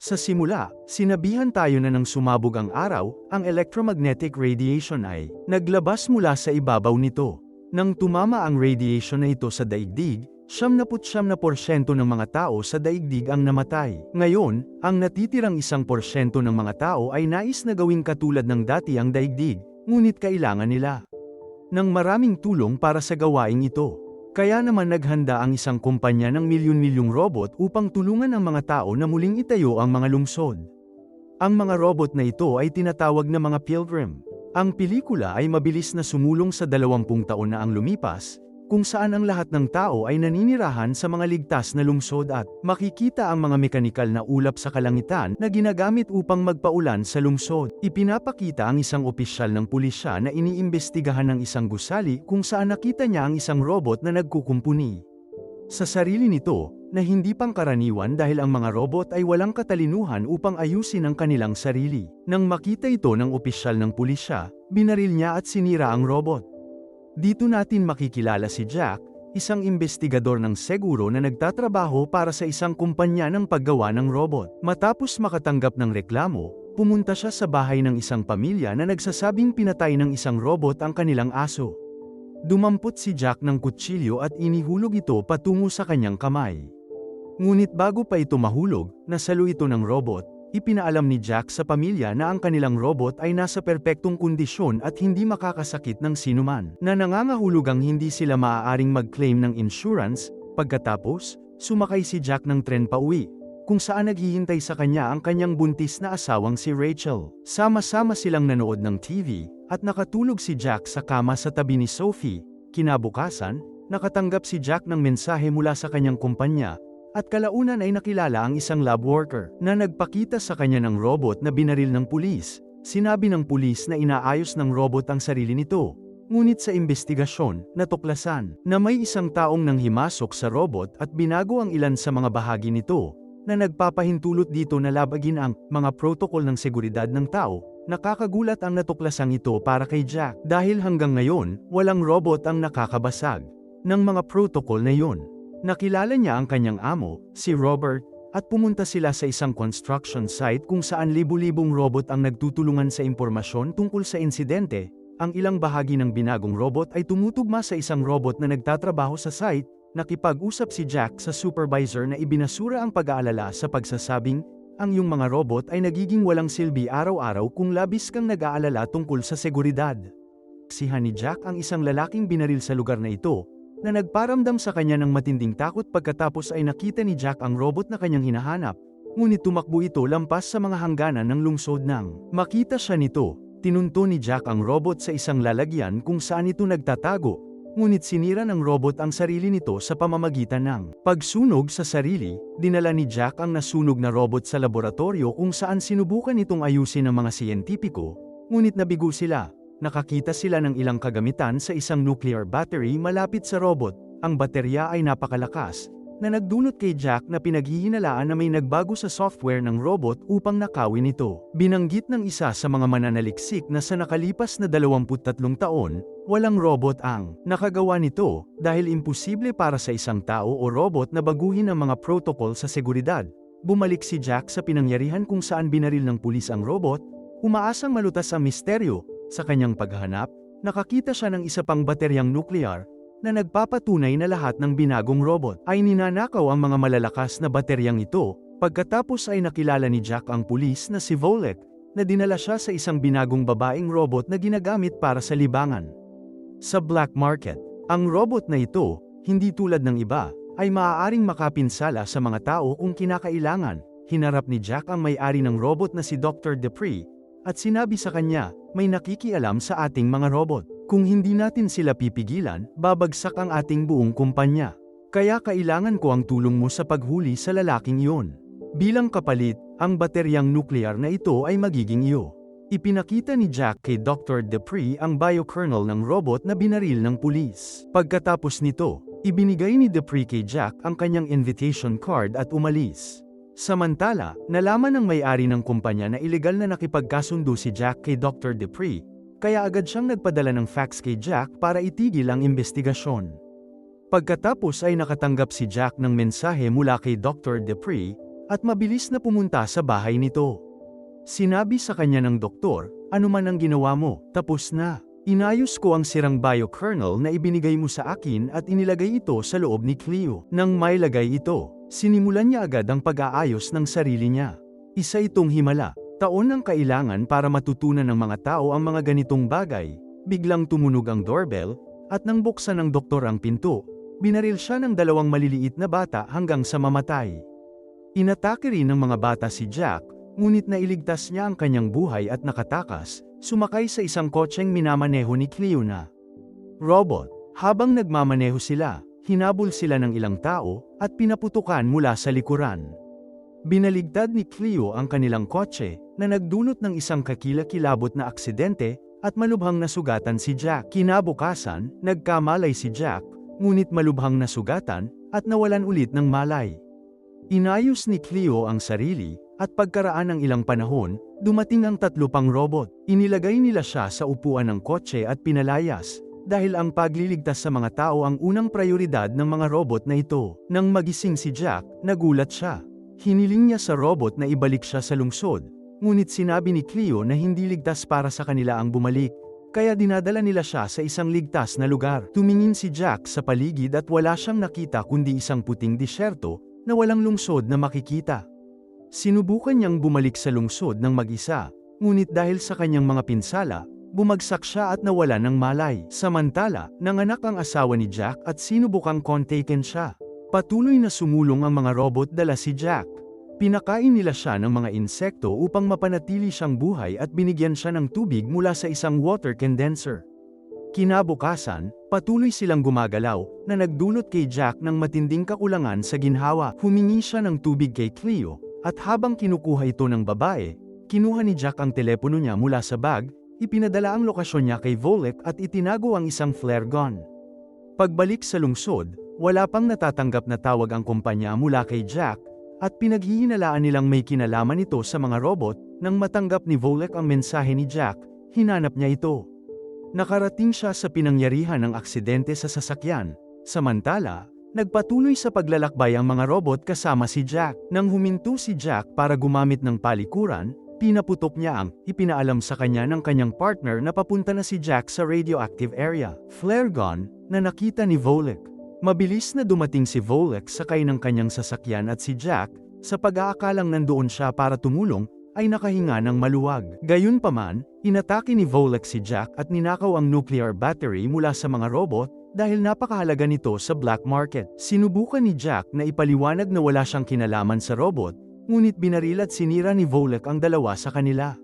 Sa simula, sinabihan tayo na nang sumabog ang araw, ang electromagnetic radiation ay naglabas mula sa ibabaw nito. Nang tumama ang radiation na ito sa daigdig, 99% ng mga tao sa daigdig ang namatay. Ngayon, ang natitirang 1% ng mga tao ay nais na gawing katulad ng dati ang daigdig, ngunit kailangan nila ng maraming tulong para sa gawaing ito. Kaya naman naghanda ang isang kumpanya ng milyon-milyong robot upang tulungan ang mga tao na muling itayo ang mga lungsod. Ang mga robot na ito ay tinatawag na mga Pilgrim. Ang pelikula ay mabilis na sumulong sa 20 taon na ang lumipas, kung saan ang lahat ng tao ay naninirahan sa mga ligtas na lungsod at makikita ang mga mekanikal na ulap sa kalangitan na ginagamit upang magpaulan sa lungsod. Ipinapakita ang isang opisyal ng pulisya na iniimbestigahan ng isang gusali kung saan nakita niya ang isang robot na nagkukumpuni sa sarili nito, na hindi pangkaraniwan dahil ang mga robot ay walang katalinuhan upang ayusin ang kanilang sarili. Nang makita ito ng opisyal ng pulisya, binaril niya at sinira ang robot. Dito natin makikilala si Jack, isang investigador ng seguro na nagtatrabaho para sa isang kumpanya ng paggawa ng robot. Matapos makatanggap ng reklamo, pumunta siya sa bahay ng isang pamilya na nagsasabing pinatay ng isang robot ang kanilang aso. Dumampot si Jack ng kutsilyo at inihulog ito patungo sa kanyang kamay. Ngunit bago pa ito mahulog, nasalo ito ng robot. Ipinaalam ni Jack sa pamilya na ang kanilang robot ay nasa perpektong kondisyon at hindi makakasakit ng sinuman, na nangangahulugang hindi sila maaaring mag-claim ng insurance. Pagkatapos, sumakay si Jack ng tren pauwi, kung saan naghihintay sa kanya ang kanyang buntis na asawang si Rachel. Sama-sama silang nanood ng TV, at nakatulog si Jack sa kama sa tabi ni Sophie. Kinabukasan, nakatanggap si Jack ng mensahe mula sa kanyang kumpanya, at kalaunan ay nakilala ang isang lab worker na nagpakita sa kanya ng robot na binaril ng pulis. Sinabi ng pulis na inaayos ng robot ang sarili nito. Ngunit sa investigasyon, natuklasan na may isang taong nanghimasok sa robot at binago ang ilan sa mga bahagi nito, na nagpapahintulot dito na labagin ang mga protocol ng seguridad ng tao. Nakakagulat ang natuklasang ito para kay Jack dahil hanggang ngayon, walang robot ang nakakabasag ng mga protocol na yon. Nakilala niya ang kanyang amo, si Robert, at pumunta sila sa isang construction site kung saan libu-libong robot ang nagtutulungan sa impormasyon tungkol sa insidente. Ang ilang bahagi ng binagong robot ay tumutugma sa isang robot na nagtatrabaho sa site. Nakipag-usap si Jack sa supervisor na ibinasura ang pag-aalala sa pagsasabing, ang iyong mga robot ay nagiging walang silbi araw-araw kung labis kang nag-aalala tungkol sa seguridad. Sihan ni Jack ang isang lalaking binaril sa lugar na ito, na nagparamdam sa kanya ng matinding takot pagkatapos ay nakita ni Jack ang robot na kanyang hinahanap. Ngunit tumakbo ito lampas sa mga hangganan ng lungsod nang makita siya nito. Tinunto ni Jack ang robot sa isang lalagyan kung saan ito nagtatago, ngunit sinira ng robot ang sarili nito sa pamamagitan ng pagsunog sa sarili. Dinala ni Jack ang nasunog na robot sa laboratorio kung saan sinubukan itong ayusin ng mga siyentipiko, ngunit nabigo sila. Nakakita sila ng ilang kagamitan sa isang nuclear battery malapit sa robot. Ang baterya ay napakalakas, na nagdulot kay Jack na pinaghihinalaan na may nagbago sa software ng robot upang nakawin ito. Binanggit ng isa sa mga mananaliksik na sa nakalipas na 23 taon, walang robot ang nakagawa nito, dahil imposible para sa isang tao o robot na baguhin ang mga protocol sa seguridad. Bumalik si Jack sa pinangyarihan kung saan binaril ng pulis ang robot, umaasang malutas ang misteryo. Sa kanyang paghahanap, nakakita siya ng isa pang bateryang nuklear, na nagpapatunay na lahat ng binagong robot ay ninanakaw ang mga malalakas na bateryang ito. Pagkatapos ay nakilala ni Jack ang pulis na si Volek, na dinala siya sa isang binagong babaeng robot na ginagamit para sa libangan sa black market. Ang robot na ito, hindi tulad ng iba, ay maaaring makapinsala sa mga tao kung kinakailangan. Hinarap ni Jack ang may-ari ng robot na si Dr. Dupree, at sinabi sa kanya, may nakikialam sa ating mga robot. Kung hindi natin sila pipigilan, babagsak ang ating buong kumpanya. Kaya kailangan ko ang tulong mo sa paghuli sa lalaking iyon. Bilang kapalit, ang bateryang nuklear na ito ay magiging iyo. Ipinakita ni Jack kay Dr. Dupree ang biokernel ng robot na binaril ng pulis. Pagkatapos nito, ibinigay ni Dupree kay Jack ang kanyang invitation card at umalis. Samantala, nalaman ng may-ari ng kumpanya na ilegal na nakipagkasundo si Jack kay Dr. Dupree, kaya agad siyang nagpadala ng fax kay Jack para itigil ang investigasyon. Pagkatapos ay nakatanggap si Jack ng mensahe mula kay Dr. Dupree, at mabilis na pumunta sa bahay nito. Sinabi sa kanya ng doktor, "Ano man ang ginawa mo, tapos na. Inayos ko ang sirang biokernel na ibinigay mo sa akin at inilagay ito sa loob ni Cleo." Nang mailagay ito, sinimulan niya agad ang pag-aayos ng sarili niya. Isa itong himala. Taon ang kailangan para matutunan ng mga tao ang mga ganitong bagay. Biglang tumunog ang doorbell, at nang buksan ng doktor ang pinto, binaril siya ng 2 maliliit na bata hanggang sa mamatay. Inatake rin ng mga bata si Jack, ngunit nailigtas niya ang kanyang buhay at nakatakas, sumakay sa isang kotseng minamaneho ni Cleo na robot. Habang nagmamaneho sila, hinabol sila ng ilang tao, at pinaputukan mula sa likuran. Binaligtad ni Cleo ang kanilang kotse, na nagdulot ng isang kakilakilabot na aksidente, at malubhang nasugatan si Jack. Kinabukasan, nagkamalay si Jack, ngunit malubhang nasugatan, at nawalan ulit ng malay. Inayos ni Cleo ang sarili, at pagkaraan ng ilang panahon, dumating ang 3 pang robot. Inilagay nila siya sa upuan ng kotse at pinalayas, dahil ang pagliligtas sa mga tao ang unang prioridad ng mga robot na ito. Nang magising si Jack, nagulat siya. Hiniling niya sa robot na ibalik siya sa lungsod, ngunit sinabi ni Cleo na hindi ligtas para sa kanila ang bumalik, kaya dinadala nila siya sa isang ligtas na lugar. Tumingin si Jack sa paligid at wala siyang nakita kundi isang puting disyerto, na walang lungsod na makikita. Sinubukan niyang bumalik sa lungsod ng mag-isa, ngunit dahil sa kanyang mga pinsala, bumagsak siya at nawala ng malay. Samantala, nanganak ang asawa ni Jack at sinubukang kontakin siya. Patuloy na sumulong ang mga robot dala si Jack. Pinakain nila siya ng mga insekto upang mapanatili siyang buhay at binigyan siya ng tubig mula sa isang water condenser. Kinabukasan, patuloy silang gumagalaw, na nagdulot kay Jack ng matinding kakulangan sa ginhawa. Humingi siya ng tubig kay Cleo, at habang kinukuha ito ng babae, kinuha ni Jack ang telepono niya mula sa bag, ipinadala ang lokasyon niya kay Volek at itinago ang isang flare gun. Pagbalik sa lungsod, wala pang natatanggap na tawag ang kumpanya mula kay Jack, at pinaghihinalaan nilang may kinalaman ito sa mga robot. Nang matanggap ni Volek ang mensahe ni Jack, hinanap niya ito. Nakarating siya sa pinangyarihan ng aksidente sa sasakyan. Samantala, nagpatuloy sa paglalakbay ang mga robot kasama si Jack. Nang huminto si Jack para gumamit ng palikuran, pinaputok niya ang ipinaalam sa kanya ng kanyang partner na papunta na si Jack sa radioactive area. Flare gun na nakita ni Volek. Mabilis na dumating si Volek sakay ng kanyang sasakyan at si Jack, sa pag-aakalang nandoon siya para tumulong, ay nakahinga ng maluwag. Gayunpaman, inatake ni Volek si Jack at ninakaw ang nuclear battery mula sa mga robot, dahil napakahalaga nito sa black market. Sinubukan ni Jack na ipaliwanag na wala siyang kinalaman sa robot, ngunit binaril at sinira ni Volek ang dalawa sa kanila.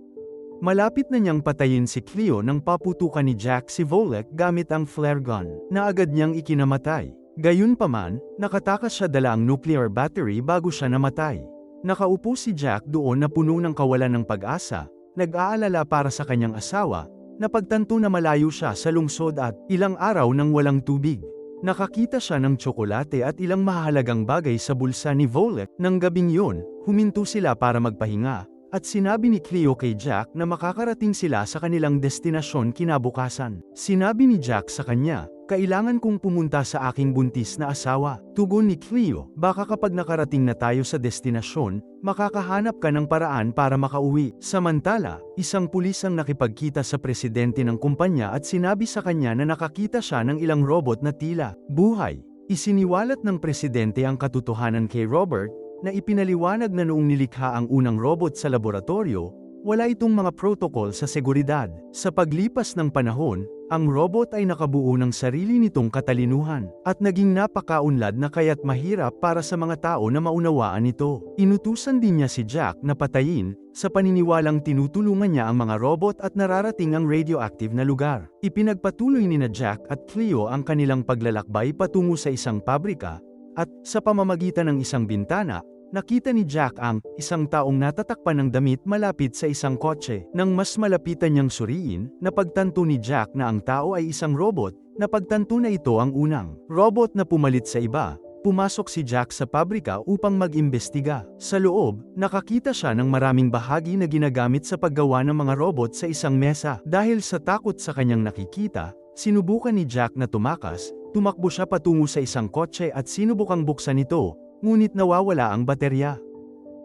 Malapit na niyang patayin si Cleo nang paputukan ni Jack si Volek gamit ang flare gun, na agad niyang ikinamatay. Gayunpaman, nakatakas siya dala ang nuclear battery bago siya namatay. Nakaupo si Jack doon na puno ng kawalan ng pag-asa, nag-aalala para sa kanyang asawa, napagtanto na malayo siya sa lungsod at ilang araw nang walang tubig. Nakakita siya ng tsokolate at ilang mahalagang bagay sa bulsa ni Volek. Nang gabing yun, huminto sila para magpahinga, at sinabi ni Cleo kay Jack na makakarating sila sa kanilang destinasyon kinabukasan. Sinabi ni Jack sa kanya, "Kailangan kong pumunta sa aking buntis na asawa." Tugon ni Cleo, "Baka kapag nakarating na tayo sa destinasyon, makakahanap ka ng paraan para makauwi." Samantala, isang pulis ang nakipagkita sa presidente ng kumpanya at sinabi sa kanya na nakakita siya ng ilang robot na tila buhay. Isiniwalat ng presidente ang katotohanan kay Robert, na ipinaliwanag na noong nilikha ang unang robot sa laboratorio, wala itong mga protocol sa seguridad. Sa paglipas ng panahon, ang robot ay nakabuo ng sarili nitong katalinuhan, at naging napakaunlad na kaya't mahirap para sa mga tao na maunawaan ito. Inutusan din niya si Jack na patayin, sa paniniwalang tinutulungan niya ang mga robot at nararating ang radioactive na lugar. Ipinagpatuloy ni Jack at Cleo ang kanilang paglalakbay patungo sa isang pabrika, at sa pamamagitan ng isang bintana, nakita ni Jack ang isang taong natatakpan ng damit malapit sa isang kotse. Nang mas malapitan niyang suriin, napagtanto ni Jack na ang tao ay isang robot. Napagtanto na ito ang unang robot na pumalit sa iba. Pumasok si Jack sa pabrika upang mag-imbestiga. Sa loob, nakakita siya ng maraming bahagi na ginagamit sa paggawa ng mga robot sa isang mesa. Dahil sa takot sa kanyang nakikita, sinubukan ni Jack na tumakas. Tumakbo siya patungo sa isang kotse at sinubukang buksan ito, ngunit nawawala ang baterya.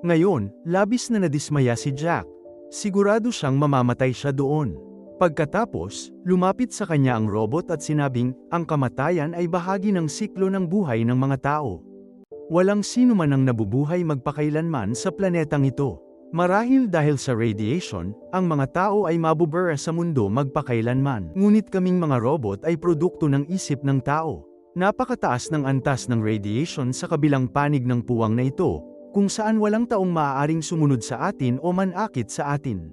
Ngayon, labis na nadismaya si Jack. Sigurado siyang mamamatay siya doon. Pagkatapos, lumapit sa kanya ang robot at sinabing, ang kamatayan ay bahagi ng siklo ng buhay ng mga tao. Walang sino man ang nabubuhay magpakailanman sa planetang ito. Marahil dahil sa radiation, ang mga tao ay mabubura sa mundo magpakailanman. Ngunit kaming mga robot ay produkto ng isip ng tao. Napakataas ng antas ng radiation sa kabilang panig ng puwang na ito, kung saan walang taong maaaring sumunod sa atin o manakit sa atin.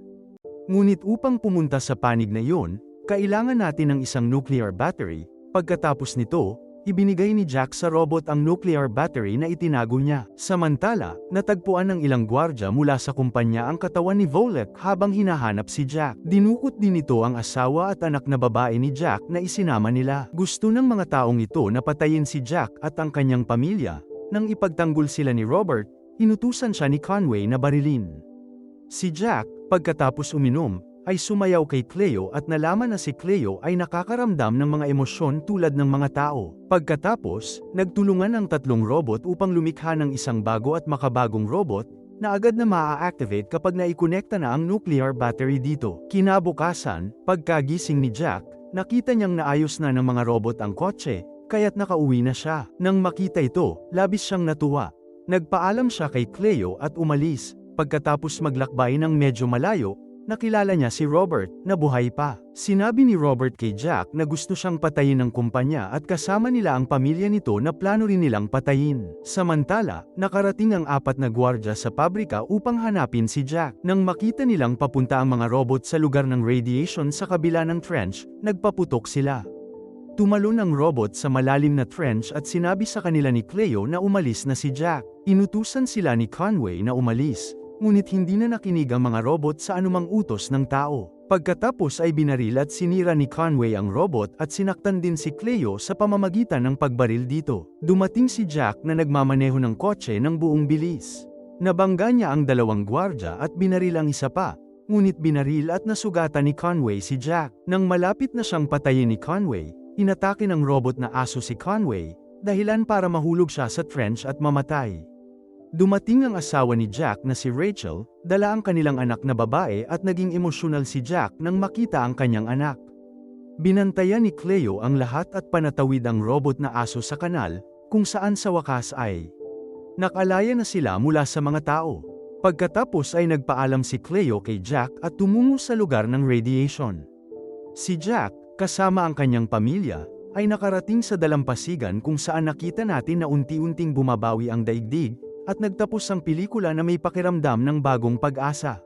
Ngunit upang pumunta sa panig na iyon, kailangan natin ng isang nuclear battery. Pagkatapos nito, ibinigay ni Jack sa robot ang nuclear battery na itinago niya. Samantala, natagpuan ng ilang gwardya mula sa kumpanya ang katawan ni Volek habang hinahanap si Jack. Dinukot din ito ang asawa at anak na babae ni Jack na isinama nila. Gusto ng mga taong ito na patayin si Jack at ang kanyang pamilya. Nang ipagtanggol sila ni Robert, inutusan siya ni Conway na barilin. Si Jack, pagkatapos uminom, ay sumayaw kay Cleo at nalaman na si Cleo ay nakakaramdam ng mga emosyon tulad ng mga tao. Pagkatapos, nagtulungan ang tatlong robot upang lumikha ng isang bago at makabagong robot, na agad na maa-activate kapag naikonekta na ang nuclear battery dito. Kinabukasan, pagkagising ni Jack, nakita niyang naayos na ng mga robot ang kotse, kaya't nakauwi na siya. Nang makita ito, labis siyang natuwa. Nagpaalam siya kay Cleo at umalis. Pagkatapos maglakbay ng medyo malayo, nakilala niya si Robert, na buhay pa. Sinabi ni Robert kay Jack na gusto siyang patayin ng kumpanya at kasama nila ang pamilya nito na plano rin nilang patayin. Samantala, nakarating ang 4 na gwardya sa pabrika upang hanapin si Jack. Nang makita nilang papunta ang mga robot sa lugar ng radiation sa kabila ng trench, nagpaputok sila. Tumalon ang robot sa malalim na trench at sinabi sa kanila ni Cleo na umalis na si Jack. Inutusan sila ni Conway na umalis. Ngunit hindi na nakinig ang mga robot sa anumang utos ng tao. Pagkatapos ay binaril at sinira ni Conway ang robot at sinaktan din si Cleo sa pamamagitan ng pagbaril dito. Dumating si Jack na nagmamaneho ng kotse ng buong bilis. Nabangga niya ang 2 gwardya at binaril ang isa pa, ngunit binaril at nasugatan ni Conway si Jack. Nang malapit na siyang patayin ni Conway, inatake ng robot na aso si Conway, dahilan para mahulog siya sa trench at mamatay. Dumating ang asawa ni Jack na si Rachel, dala ang kanilang anak na babae at naging emosyonal si Jack nang makita ang kanyang anak. Binantayan ni Cleo ang lahat at panatawid ang robot na aso sa kanal, kung saan sa wakas ay nakalaya na sila mula sa mga tao. Pagkatapos ay nagpaalam si Cleo kay Jack at tumungo sa lugar ng radiation. Si Jack, kasama ang kanyang pamilya, ay nakarating sa dalampasigan kung saan nakita natin na unti-unting bumabawi ang daigdig, at nagtapos ang pelikula na may pakiramdam ng bagong pag-asa.